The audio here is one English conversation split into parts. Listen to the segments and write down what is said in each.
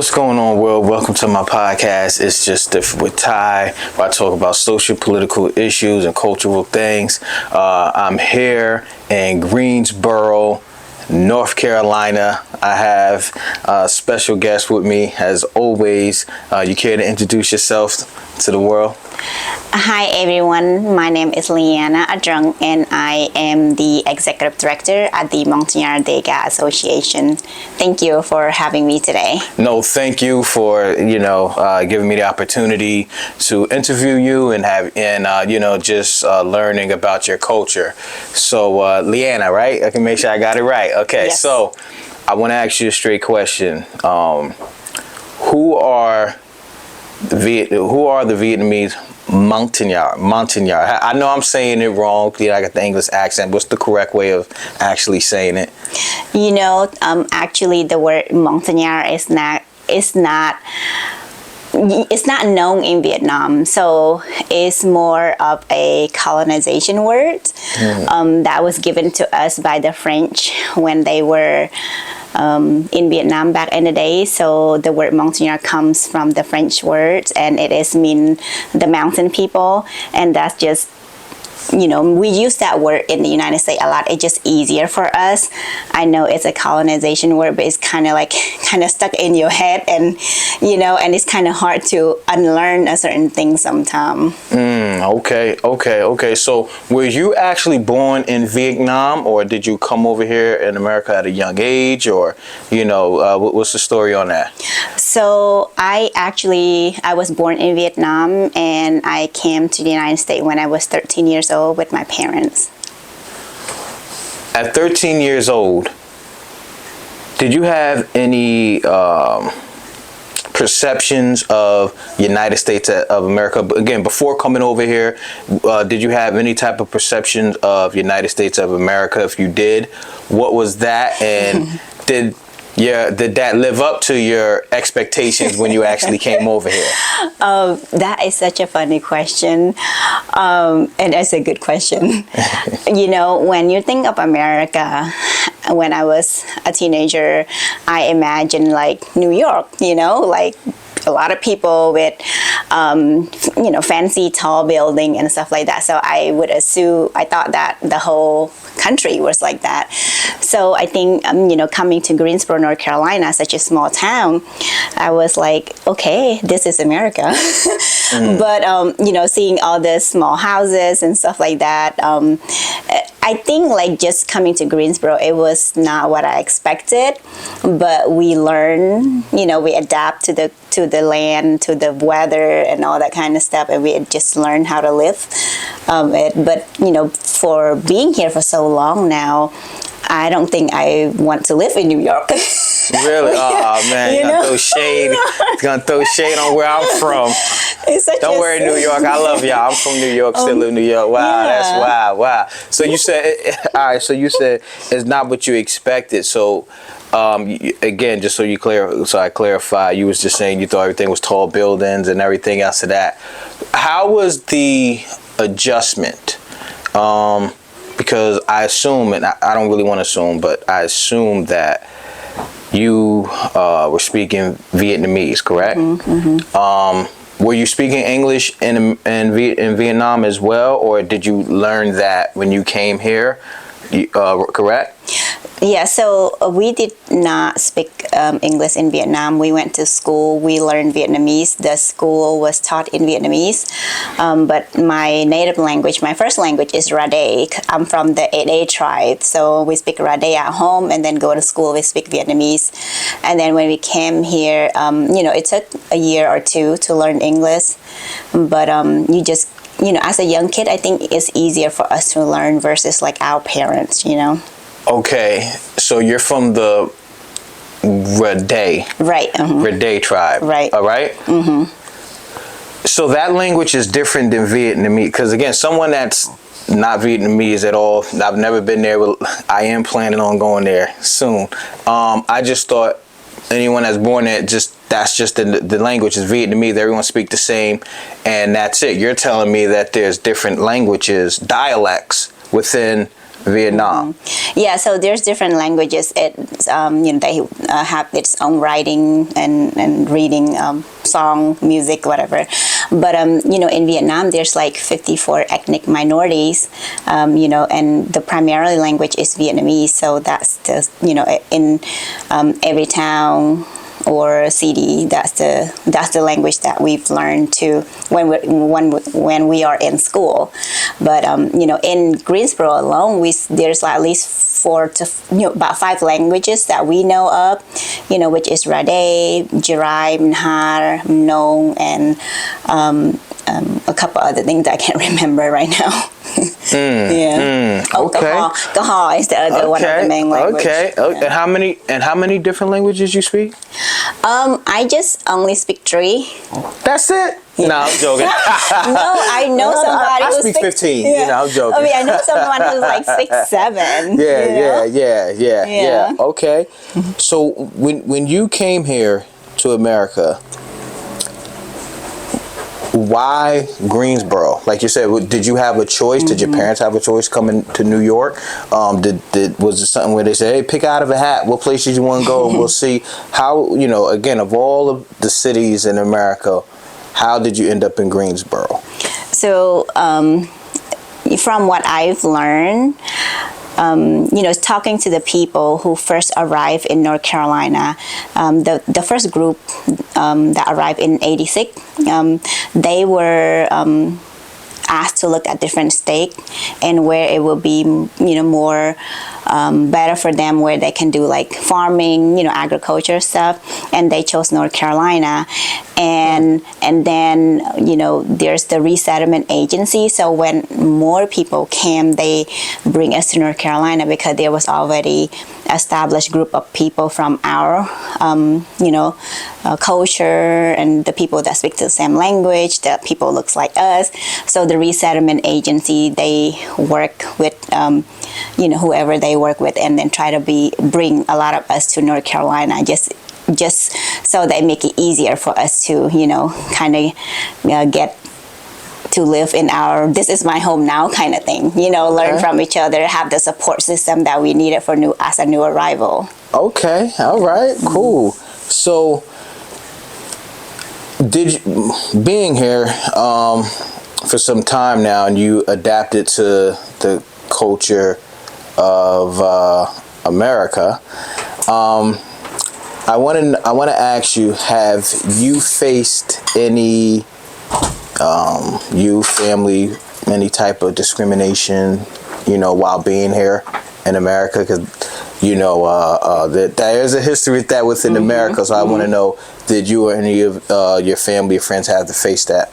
What's going on, world? Welcome to my podcast. It's Just Different with Ty, where I talk about social, political issues and cultural things. I'm here in Greensboro, North Carolina. I have a special guest with me, as always. You care to introduce yourself to the world? Hi everyone, my name is Liana Adrong and I am the Executive Director at the Montagnard Dega Association. Thank you for having me today. No, thank you for, giving me the opportunity to interview you and learning about your culture. So, Liana, right? I can make sure I got it right. Okay, yes. So I want to ask you a straight question. Who are the Vietnamese Montagnard? I know I'm saying it wrong. I got the English accent. What's the correct way of actually saying it? Actually, the word Montagnard is not known in Vietnam, so it's more of a colonization word that was given to us by the French when they were in Vietnam back in the day. So the word Montagnard comes from the French word, and it is mean the mountain people, and that's just, we use that word in the United States a lot. It's just easier for us. I know it's a colonization word, but it's kind of stuck in your head, and and it's kind of hard to unlearn a certain thing sometimes. Okay. So were you actually born in Vietnam, or did you come over here in America at a young age, or what's the story on that? So I was born in Vietnam, and I came to the United States when I was 13 years old with my parents. At 13 years old, did you have any perceptions of United States of America? Again, before coming over here, did you have any type of perception of United States of America? If you did, what was that? And did that live up to your expectations when you actually came over here? That is such a funny question, and that's a good question. When you think of America, when I was a teenager, I imagined like New York, like a lot of people with, fancy tall building and stuff like that. So I thought that the whole country was like that. So I think, coming to Greensboro, North Carolina, such a small town, I was like, okay, this is America. But, seeing all the small houses and stuff like that, I think like just coming to Greensboro, it was not what I expected, but we learn, we adapt to the land, to the weather and all that kind of stuff, and we just learn how to live. But for being here for so long now, I don't think I want to live in New York. Really? Oh man, you're gonna throw shade. Gonna throw shade on where I'm from. Don't worry, New York. I love y'all. I'm from New York. Still live in New York. Wow, yeah. That's wild. Wow. So you said, all right. So you said it's not what you expected. So, again, just so I clarify, you was just saying you thought everything was tall buildings and everything else of that. How was the adjustment? Because I assume, and I don't really want to assume, but I assume that you were speaking Vietnamese, correct? Mm-hmm. Were you speaking English in Vietnam as well, or did you learn that when you came here? Correct? Yeah, so we did not speak English in Vietnam. We went to school. We learned Vietnamese. The school was taught in Vietnamese. But my native language, my first language is Rade. I'm from the 8A tribe. So we speak Rade at home, and then go to school, we speak Vietnamese. And then when we came here, it took a year or two to learn English. But as a young kid, I think it's easier for us to learn versus like our parents, Okay, so you're from the Rade. Right. Rade tribe. Right. All right? Mm-hmm. So that language is different than Vietnamese, because again, someone that's not Vietnamese at all, I've never been there, but I am planning on going there soon. I just thought anyone that's born there, that's just the language is Vietnamese. Everyone speaks the same, and that's it. You're telling me that there's different languages, dialects within Vietnam. Yeah, so there's different languages. It's they have its own writing and reading, song, music, whatever. But in Vietnam, there's like 54 ethnic minorities. And the primary language is Vietnamese. So that's the in every town or city, that's the language that we've learned to when we are in school. But in Greensboro alone, there's at least 4 to about 5 languages that we know of, which is Rade, Jirai, Mnhar, Nong, and a couple other things I can't remember right now. Okay. Kaha is the other one of the main languages. Okay. Yeah. And how many different languages you speak? I just only speak 3. That's it? Yeah. No, I'm joking. No, I know somebody I who's speak 15. Yeah. I'm joking. I mean, I know someone who's like 6, 7. Yeah. Okay. So when you came here to America, why Greensboro? Like you said, did you have a choice? Did your parents have a choice coming to New York? Was it something where they said, hey, pick out of a hat what places you want to go and we'll see? How, again, of all of the cities in America, how did you end up in Greensboro? So from what I've learned, talking to the people who first arrived in North Carolina, the first group that arrived in '86, they were asked to look at different states and where it will be, more better for them, where they can do like farming, agriculture stuff, and they chose North Carolina. And then there's the resettlement agency. So when more people came, they bring us to North Carolina because there was already established group of people from our culture and the people that speak the same language, the people looks like us. So the resettlement agency, they work with whoever they work with, and then try to bring a lot of us to North Carolina, just so they make it easier for us to kind of get to live in this is my home now kind of thing, learn from each other, have the support system that we needed as a new arrival. Okay, all right, cool. So being here for some time now, and you adapted to the culture of America, I want to ask you, have you faced any family, any type of discrimination, while being here in America? Because there is a history with that within America. So I want to know, did you or any of your family or friends have to face that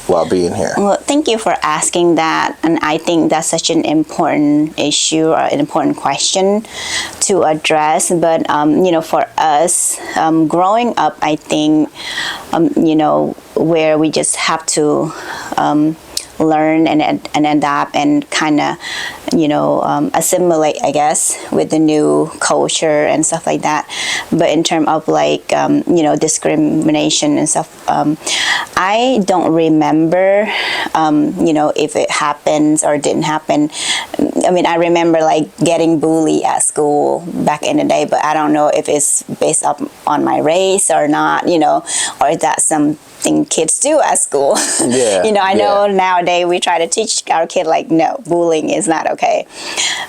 while being here? Well, thank you for asking that, and I think that's such an important issue or an important question to address. But for us, growing up, I think where we just have to learn and adapt and kind of assimilate, I guess, with the new culture and stuff like that. But in terms of like discrimination and stuff, I don't remember if it happens or didn't happen. I mean, I remember like getting bullied at school back in the day, but I don't know if it's based up on my race or not, or is that something kids do at school. Yeah. I know nowadays we try to teach our kid like, no, bullying is not okay.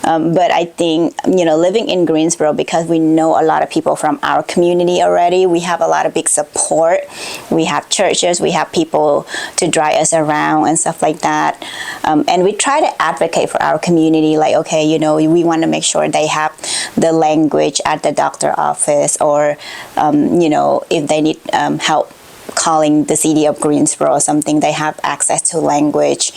But I think, living in Greensboro, because we know a lot of people from our community already, we have a lot of big support. We have churches, we have people to drive us around and stuff like that. And we try to advocate for our community, like, okay, we want to make sure they have the language at the doctor office, or, if they need help calling the city of Greensboro or something, they have access to language,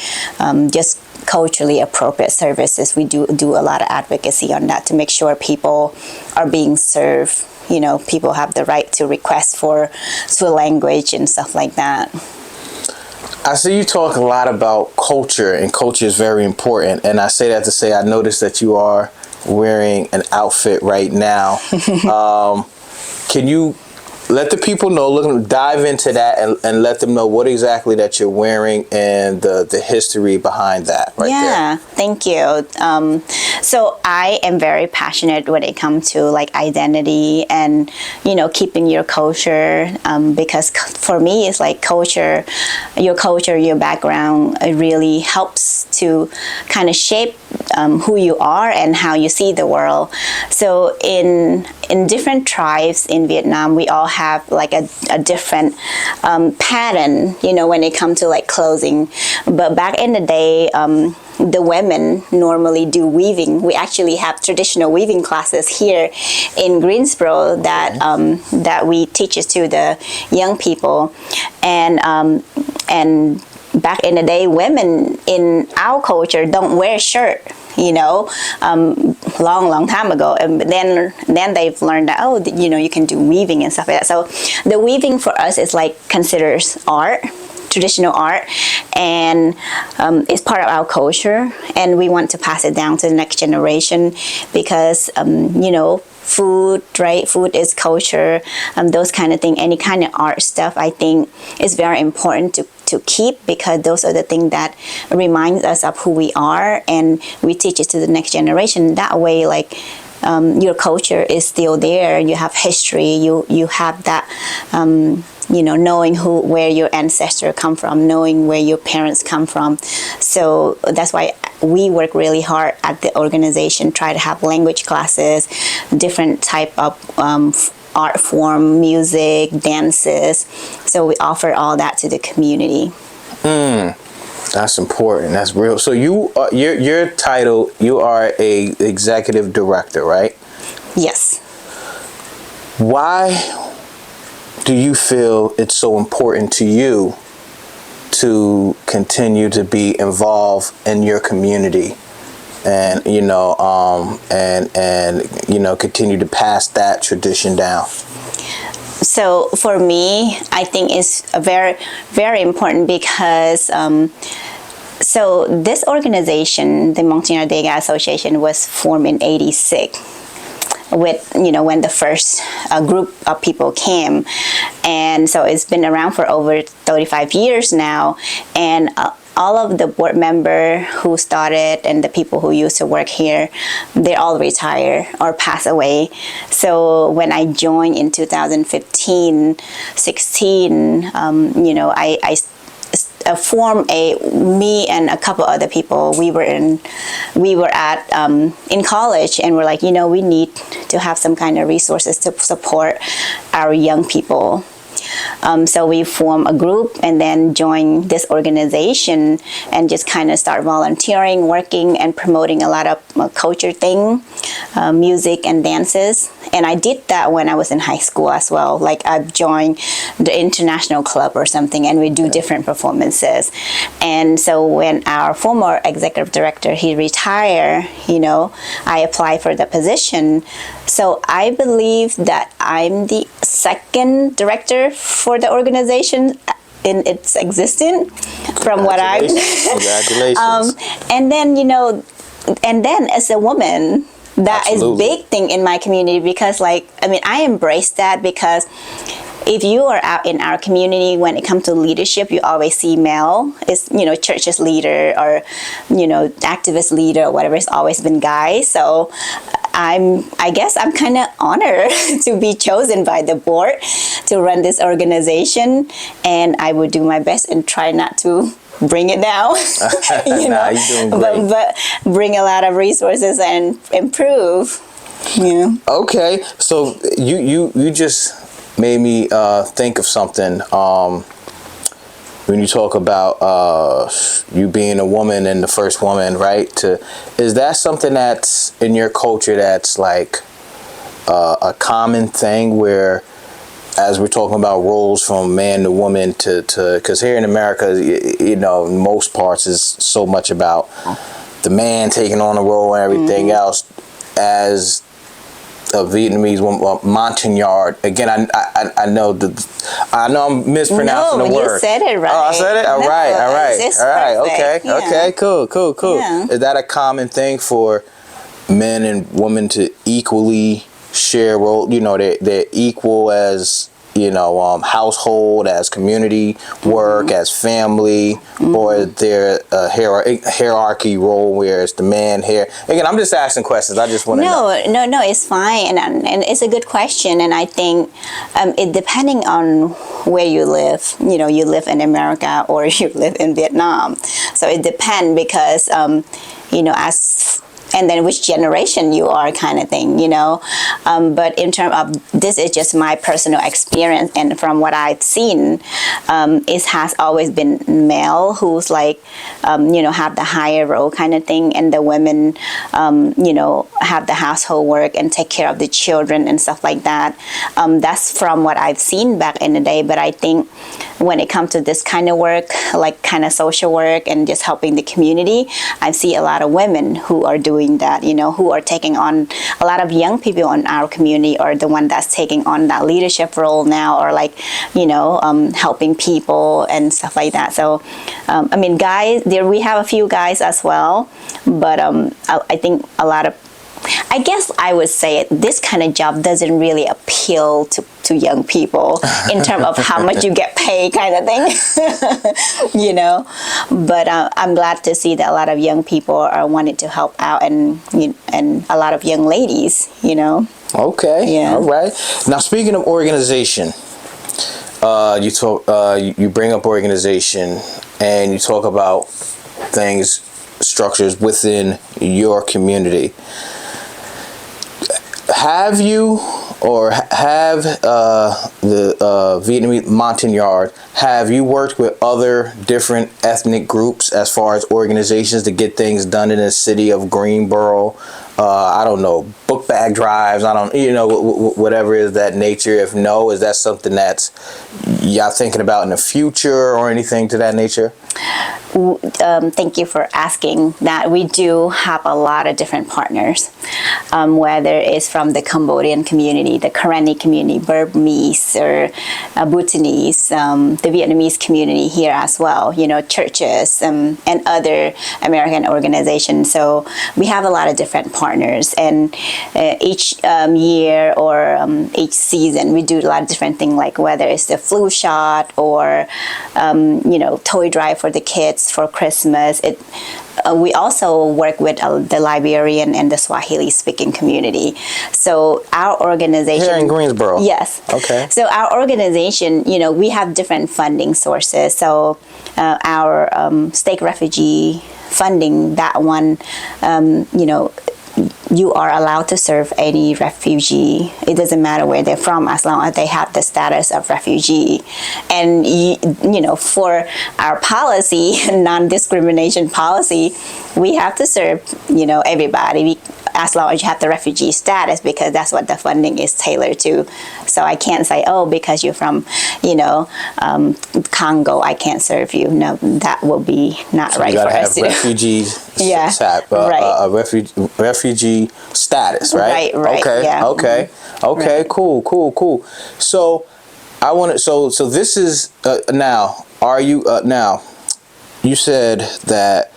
just culturally appropriate services. We do a lot of advocacy on that to make sure people are being served. People have the right to request for language and stuff like that. I see you talk a lot about culture, and culture is very important. And I say that to say, I noticed that you are wearing an outfit right now. Can you let the people know, dive into that and let them know what exactly that you're wearing and the history behind that right there. Yeah, thank you. So I am very passionate when it comes to like identity and, keeping your culture, because for me, it's like your background, it really helps to kind of shape who you are and how you see the world. So in different tribes in Vietnam, we all have like a different pattern, when it comes to like clothing. But back in the day, the women normally do weaving. We actually have traditional weaving classes here in Greensboro that we teach to the young people, and back in the day, women in our culture don't wear shirt. Long time ago, and then they've learned that you can do weaving and stuff like that. So the weaving for us is like considered art, traditional art, and it's part of our culture, and we want to pass it down to the next generation because food, right? Food is culture, those kind of thing. Any kind of art stuff, I think, is very important to keep, because those are the things that reminds us of who we are, and we teach it to the next generation. That way, like, your culture is still there. You have history. You have that, knowing where your ancestors come from, knowing where your parents come from. So that's why we work really hard at the organization, try to have language classes, different type of art form, music, dances. So we offer all that to the community. That's important. That's real. So your title, you are a executive director, right? Yes. Why do you feel it's so important to you to continue to be involved in your community and continue to pass that tradition down? So for me, I think it's very, very important because so this organization, the Montagnard Dega Association, was formed in '86 with, when the first group of people came. And so it's been around for over 35 years now. And all of the board members who started and the people who used to work here, they all retire or pass away. So when I joined in 2015, 16, I formed me and a couple other people. We were in college, and we're like, we need to have some kind of resources to support our young people. So we form a group and then join this organization and just kind of start volunteering, working, and promoting a lot of culture thing, music and dances. And I did that when I was in high school as well. Like, I joined the international club or something, and we do different performances. And so when our former executive director, he retired, I applied for the position. So I believe that I'm the second director for the organization in its existence from what I've Congratulations. And then as a woman, that Absolutely. Is big thing in my community, because I embrace that, because if you are out in our community, when it comes to leadership, you always see male. It's, church's leader or, activist leader or whatever. It's always been guys. So I guess I'm kind of honored to be chosen by the board to run this organization. And I would do my best and try not to bring it down, Nah, you're doing great. But bring a lot of resources and improve. Okay, so you just made me think of something when you talk about you being a woman and the first woman, right? Is that something that's in your culture that's like a common thing, where as we're talking about roles from man to woman to because here in America, in most parts is so much about the man taking on a role and everything else. As a Vietnamese woman, Montagnard. Again, I know I'm mispronouncing the word. You said it right. Oh, I said it? All right. Okay. Yeah. Okay, cool. Yeah. Is that a common thing for men and women to equally share role? They're equal as household, as community work, as family, or is there a hierarchy role where it's the man here? Again, I'm just asking questions. I just want to know. No, it's fine, and it's a good question, and I think it depending on where you live. You live in America or you live in Vietnam, so it depends because and then which generation you are, kind of thing, but in terms of, this is just my personal experience, and from what I've seen, it has always been male who's like have the higher role kind of thing, and the women have the household work and take care of the children and stuff like that. That's from what I've seen back in the day, but I think when it comes to this kind of work, like kind of social work and just helping the community, I see a lot of women who are doing that, who are taking on, a lot of young people in our community are the one that's taking on that leadership role now, or like, helping people and stuff like that. So, guys, we have a few guys as well, but I think I guess I would say this kind of job doesn't really appeal to young people in terms of how much you get paid, kind of thing, But I'm glad to see that a lot of young people are wanting to help out, and a lot of young ladies, Okay. Yeah. All right. Now, speaking of organization, you bring up organization, and you talk about structures within your community. Have you, or have the Vietnamese Montagnard, have you worked with other different ethnic groups as far as organizations to get things done in the city of Greensboro? I don't know, book bag drives, whatever is that nature. If no, is that something that's y'all thinking about in the future or anything to that nature? Thank you for asking that. We do have a lot of different partners, whether it's from the Cambodian community, the Karenni community, Burmese or Bhutanese, the Vietnamese community here as well, churches and other American organizations. So we have a lot of different partners, and each year or each season we do a lot of different things, like whether it's the flu shot or toy drive for the kids for Christmas. We also work with the Liberian and the Swahili speaking community. So our organization here in Greensboro. Yes. Okay. So our organization, we have different funding sources. So our state refugee funding, that one, you are allowed to serve any refugee. It doesn't matter where they're from, as long as they have the status of refugee. And for our policy, non-discrimination policy, we have to serve everybody, as long as you have the refugee status, because that's what the funding is tailored to. So I can't say, because you're from Congo, I can't serve you. No, that will be not so right for us. Refugees. Yeah. Right. Refugee status, right? Right. Okay. Yeah. Okay. Okay. Right. Cool. So I want to. So this is now. Are you now? You said that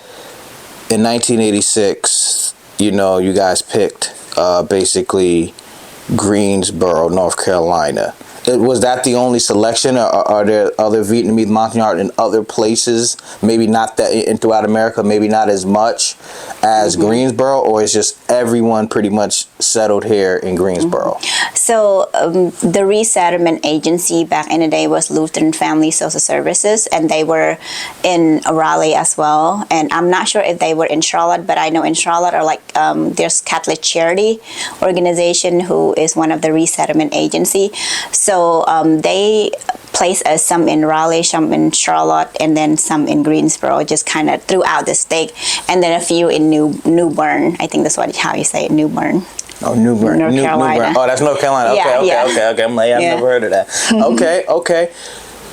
in 1986, you guys picked basically Greensboro, North Carolina. Was that the only selection, or are there other Vietnamese Montagnard in other places? Maybe not that in throughout America, maybe not as much as Greensboro, or is just everyone pretty much settled here in Greensboro? So the resettlement agency back in the day was Lutheran Family Social Services, and they were in Raleigh as well. And I'm not sure if they were in Charlotte, but I know in Charlotte are like there's Catholic Charity Organization, who is one of the resettlement agency. So they place us some in Raleigh, some in Charlotte, and then some in Greensboro, just kind of throughout the state, and then a few in New Bern. I think that's how you say it, New Bern. Oh, New Bern. North Carolina. Oh, that's North Carolina. Okay. I'm like, I've never heard of that. Okay.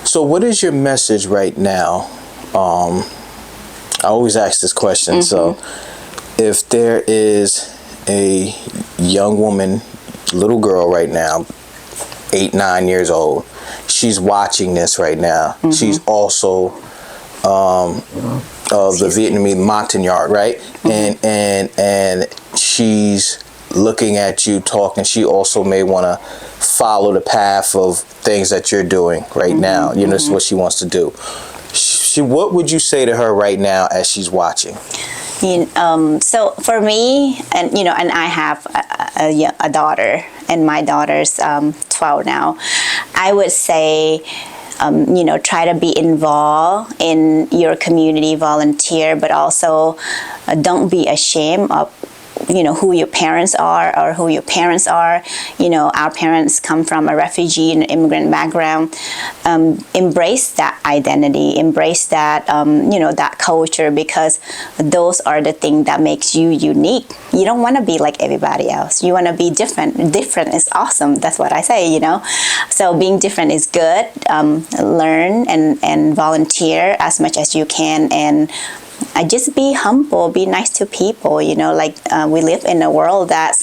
So what is your message right now? I always ask this question. So if there is a young woman, little girl right now, 8-9 years old, she's watching this right now. She's also of the Vietnamese Montagnard, right? And she's looking at you talking, she also may want to follow the path of things that you're doing right now. You know, this is what she wants to do. What would you say to her right now as she's watching? So for me, and and I have a daughter, and my daughter's 12 now. I would say, try to be involved in your community, volunteer, but also don't be ashamed of who your parents are or who your parents are. Our parents come from a refugee and immigrant background. Embrace that identity, embrace that, that culture, because those are the things that makes you unique. You don't want to be like everybody else. You want to be different. Different is awesome. That's what I say, So being different is good. Learn and volunteer as much as you can, and just be humble, be nice to people. We live in a world that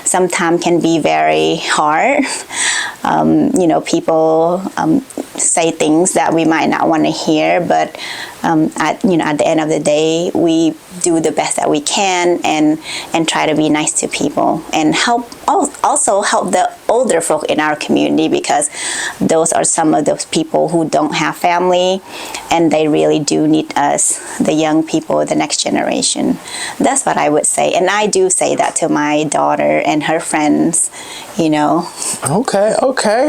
sometimes can be very hard. People say things that we might not want to hear, but at the end of the day, we do the best that we can and try to be nice to people, and also help the older folk in our community, because those are some of those people who don't have family, and they really do need us, the young people, the next generation. That's what I would say, and I do say that to my daughter and her friends. Okay,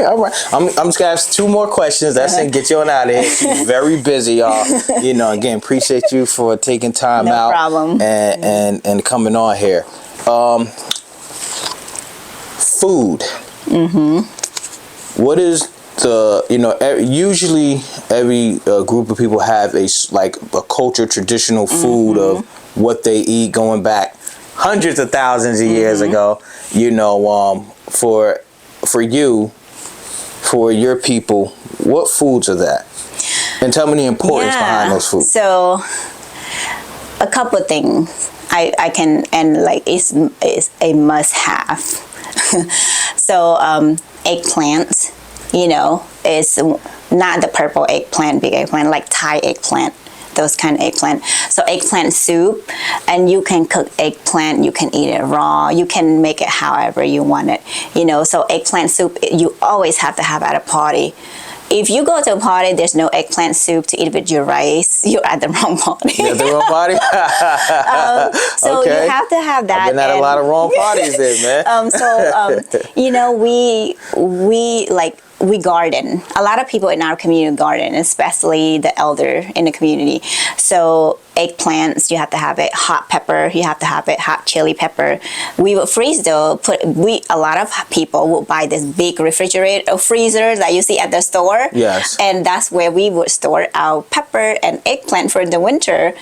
all right. I'm just gonna ask 2 more questions. That's it. Get you on out of here. She's very busy, y'all. Again, appreciate you for taking time out. No problem. And coming on here. Food. What is usually every group of people have a culture, traditional food of what they eat going back hundreds of thousands of years ago. For you, for your people, what foods are that? And tell me the importance behind those foods. So, a couple of things I can, and it's a must-have. So, eggplant, is not the purple eggplant, big eggplant, like Thai eggplant, those kind of eggplant. So eggplant soup, and you can cook eggplant, you can eat it raw, you can make it however you want it. So eggplant soup, you always have to have at a party. If you go to a party, there's no eggplant soup to eat with your rice, you're at the wrong party. You're at the wrong party? So okay. You have to have that. I've been at a lot of wrong parties there, man. We garden. A lot of people in our community garden, especially the elder in the community. So eggplants, you have to have it. Hot pepper, you have to have it. Hot chili pepper. We would freeze though. A lot of people would buy this big refrigerator freezer that you see at the store. Yes. And that's where we would store our pepper and eggplant for the winter.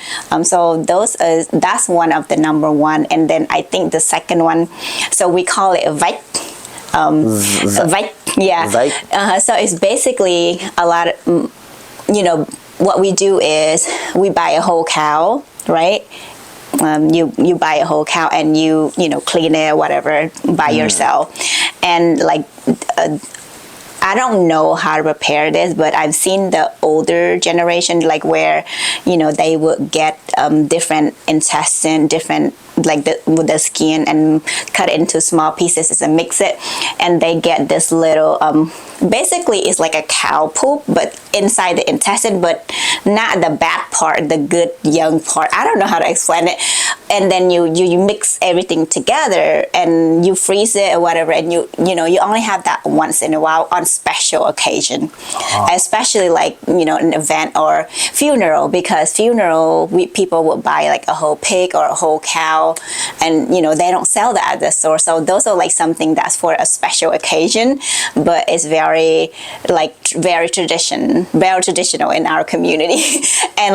So that's one of the number one. And then I think the second one, so we call it vite. So it's basically a lot of, what we do is we buy a whole cow, right? You buy a whole cow and you clean it or whatever by yourself. And I don't know how to prepare this, but I've seen the older generation, where, they would get different intestine, different, with the skin, and cut it into small pieces and mix it. And they get this little, basically it's like a cow poop, but inside the intestine, but not the bad part, the good young part. I don't know how to explain it. And then you mix everything together and you freeze it or whatever, and you only have that once in a while on special occasion, especially an event or funeral, because people would buy a whole pig or a whole cow, and they don't sell that at the store. So those are something that's for a special occasion, but it's very traditional in our community. And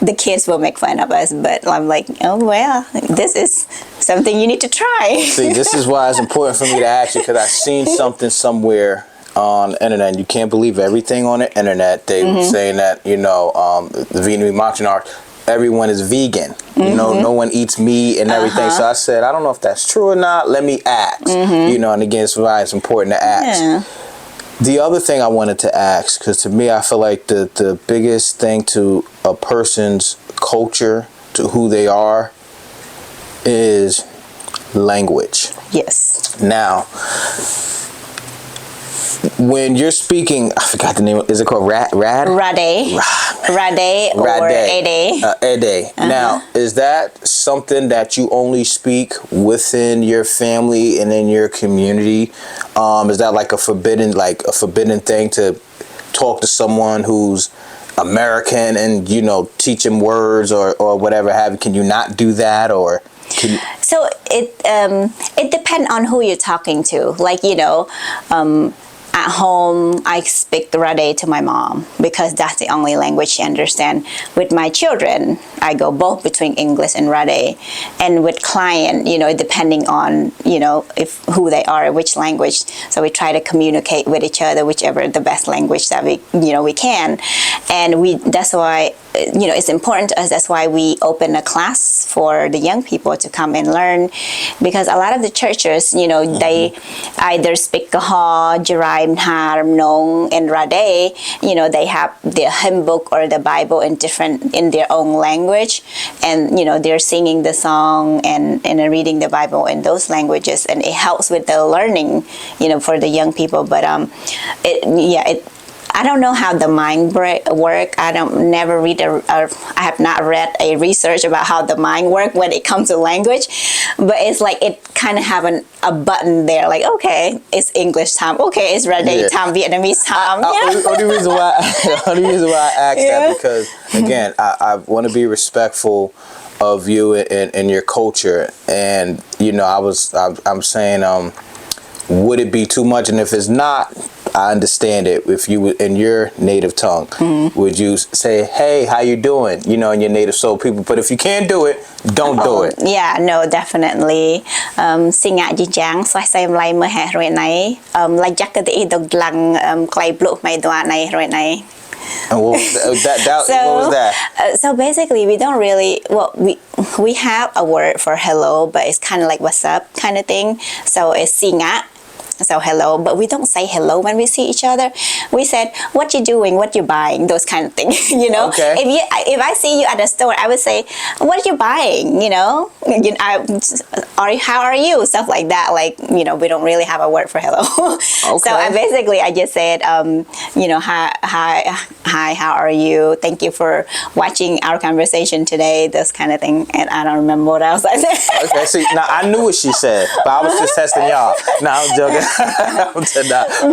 the kids will make fun of us, but I'm oh well, this is something you need to try. See, this is why it's important for me to ask you, because I've seen something somewhere on the internet, and you can't believe everything on the internet. They were saying that the Vietnamese Montagnard, everyone is vegan. No one eats meat and everything. So I said, I don't know if that's true or not. Let me ask. And again, it's why it's important to ask. Yeah. The other thing I wanted to ask, because to me, I feel like the biggest thing to a person's culture, to who they are, is language. Yes. Now, when you're speaking, I forgot the name. Is it called Rad? Rade. Rade or Ede. Ede. Now, is that something that you only speak within your family and in your community? Is that like a forbidden thing to talk to someone who's American and, you know, teach them words or whatever have you? Can you not do that, or can you? So it depends on who you're talking to. Like, you know, at home, I speak Rade to my mom because that's the only language she understands. With my children, I go both between English and Rade. And with client, you know, depending on, you know, if who they are, which language. So we try to communicate with each other, whichever the best language that we can. And that's why, you know, it's important to us. That's why we open a class for the young people to come and learn, because a lot of the churches, you know, they either speak Gaha, Jirai, Nong, and Rade. You know, they have the hymn book or the Bible in their own language, and you know, they're singing the song and reading the Bible in those languages, and it helps with the learning, you know, for the young people. But I don't know how the mind work. I have not read a research about how the mind work when it comes to language, but it's like it kind of have a button there, like, okay, it's English time, okay, it's Rade time, Vietnamese time. Only reason why I asked that, because again, I want to be respectful of you and your culture, and you know, I'm saying, would it be too much? And if it's not, I understand it. If you were in your native tongue, would you say, hey, how you doing? You know, in your native soul people. But if you can't do it, don't do it. Yeah, no, definitely. Singa jijang swai sai mlai mơ hè rồi này. Lai chắc cái gì độc lăng clay blue mai doa này rồi này. And what was that? So basically, we don't really, we have a word for hello, but it's kind of like what's up kind of thing. So it's singa. So hello, but we don't say hello when we see each other. We said, what you doing, what you buying, those kind of things, you know. Okay. If I see you at the store, I would say, what are you buying, you know, how are you, stuff like that. Like, you know, we don't really have a word for hello. Okay. So I just said, you know, hi, how are you? Thank you for watching our conversation today, this kind of thing. And I don't remember what else I said. Okay, see, now I knew what she said, but I was just testing y'all. No, I'm joking.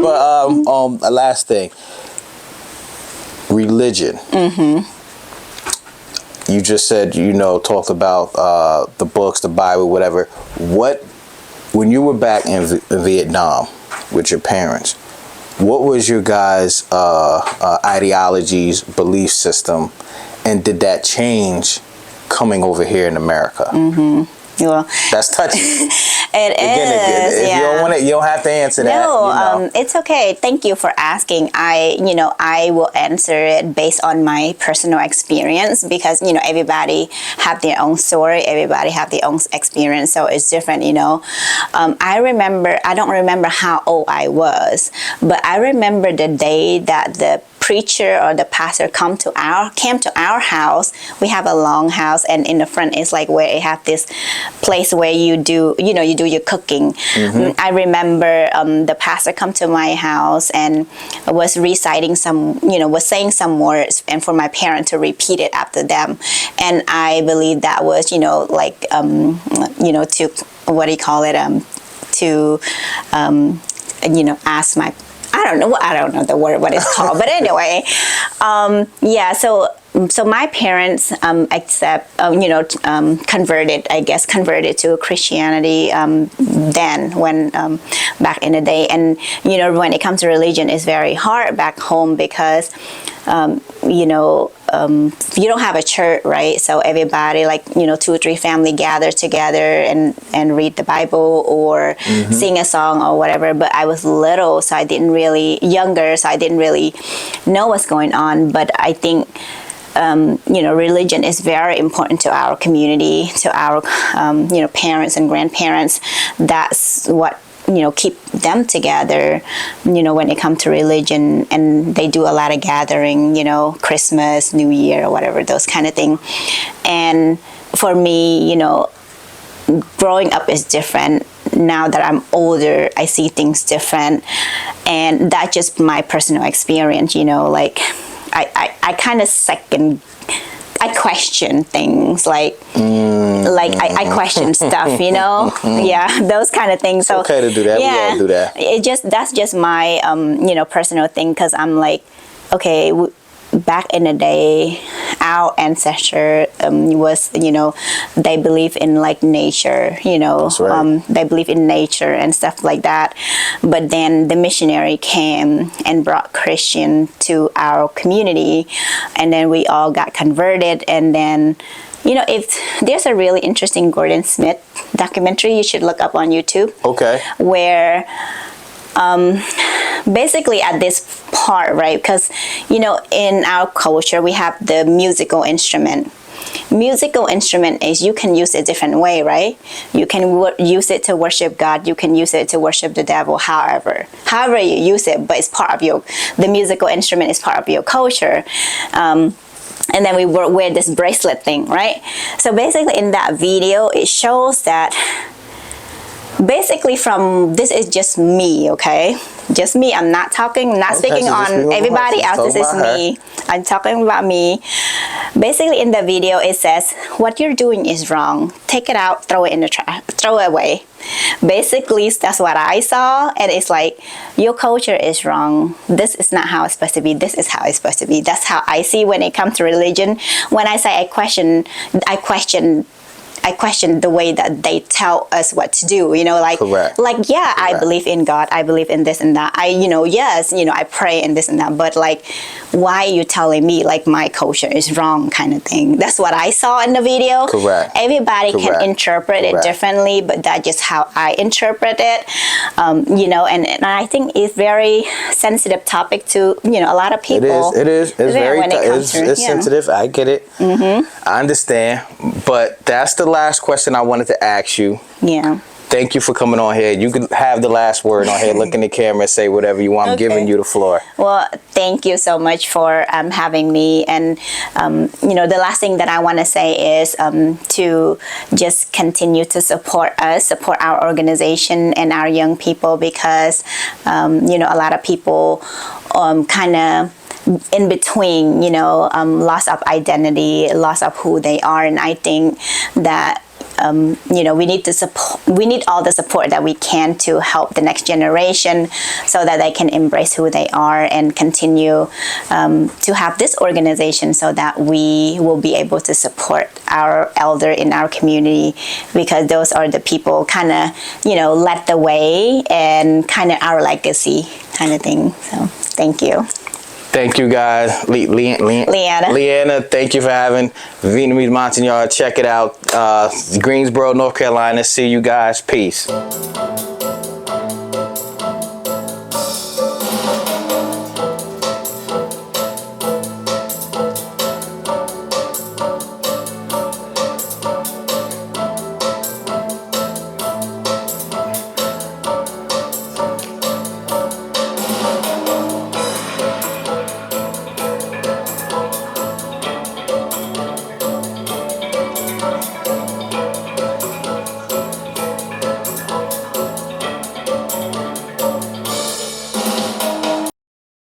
But last thing, religion. You just said, you know, talked about the books, the Bible, whatever. When you were back in Vietnam with your parents, what was your guys' ideologies, belief system, and did that change coming over here in America? Well, that's touchy. It is. If you don't want it, you don't have to answer that. No, you know. It's okay. Thank you for asking. I will answer it based on my personal experience, because you know, everybody have their own story, everybody have their own experience, so it's different. You know, I don't remember how old I was, but I remember the day that the preacher or the pastor came to our house. We have a long house, and in the front is like where it have this place where you do your cooking. I remember the pastor come to my house and was reciting was saying some words, and for my parents to repeat it after them. And I believe that was, like, to, what do you call it, to, ask my, I don't know the word, what it's called, but anyway, so my parents converted to Christianity then, when back in the day. And when it comes to religion, it's very hard back home because you don't have a church, right? So everybody, like 2 or 3 family gather together and read the Bible or sing a song or whatever. But I was little, so I didn't really know what's going on. But I think religion is very important to our community, to our parents and grandparents. That's what keep them together, when it comes to religion. And they do a lot of gathering, Christmas, New Year, or whatever, those kind of thing. And for me, growing up is different. now that I'm older, I see things different, and that's just my personal experience. You know, like I kind of I question things, like I question stuff, you know. Yeah, those kind of things. So it's okay to do that. Yeah, we all do that. That's just my you know, personal thing, because I'm like, okay, back in the day, our ancestor was, you know, they believe in like nature, you know. That's right. They believe in nature and stuff like that. But then the missionary came and brought Christian to our community, and then we all got converted. And then, you know, if there's a really interesting Gordon Smith documentary you should look up on YouTube. Okay. Where basically at this part, right, because, you know, in our culture we have the musical instrument. Musical instrument is, you can use it a different way, right? You can use it to worship God, you can use it to worship the devil, however you use it, but it's part of the musical instrument is part of your culture. And then we wear this bracelet thing, right? So basically in that video, it shows that basically this is just me, okay? Just me. I'm not speaking on everybody else. This is me. I'm talking about me. Basically in the video, it says, what you're doing is wrong. Take it out, throw it in the trash, throw it away. Basically, that's what I saw. And it's like, your culture is wrong. This is not how it's supposed to be. This is how it's supposed to be. That's how I see when it comes to religion. When I say I question the way that they tell us what to do, you know, like, Correct. Like, yeah, Correct. I believe in God, I believe in this and that, yes, you know, I pray and this and that, but like, why are you telling me like my culture is wrong, kind of thing? That's what I saw in the video. Correct. Everybody Correct. can interpret it differently, but that's just how I interpret it. You know, and I think it's very sensitive topic to, you know, a lot of people. It is. It's very sensitive. I get it. I understand. But that's the last question I wanted to ask you. Yeah. Thank you for coming on here. You can have the last word on here. Look in the camera and say whatever you want. I'm giving you the floor. Well, thank you so much for having me. And, you know, the last thing that I want to say is to just continue to support us, support our organization and our young people, because, you know, a lot of people kind of in between, you know, loss of identity, loss of who they are. And I think that you know, we need all the support that we can to help the next generation so that they can embrace who they are and continue to have this organization so that we will be able to support our elder in our community, because those are the people kind of, you know, led the way and kind of our legacy kind of thing. So thank you. Thank you, guys. Liana, thank you for having Vietnamese Montagnard. Check it out. Greensboro, North Carolina. See you guys. Peace.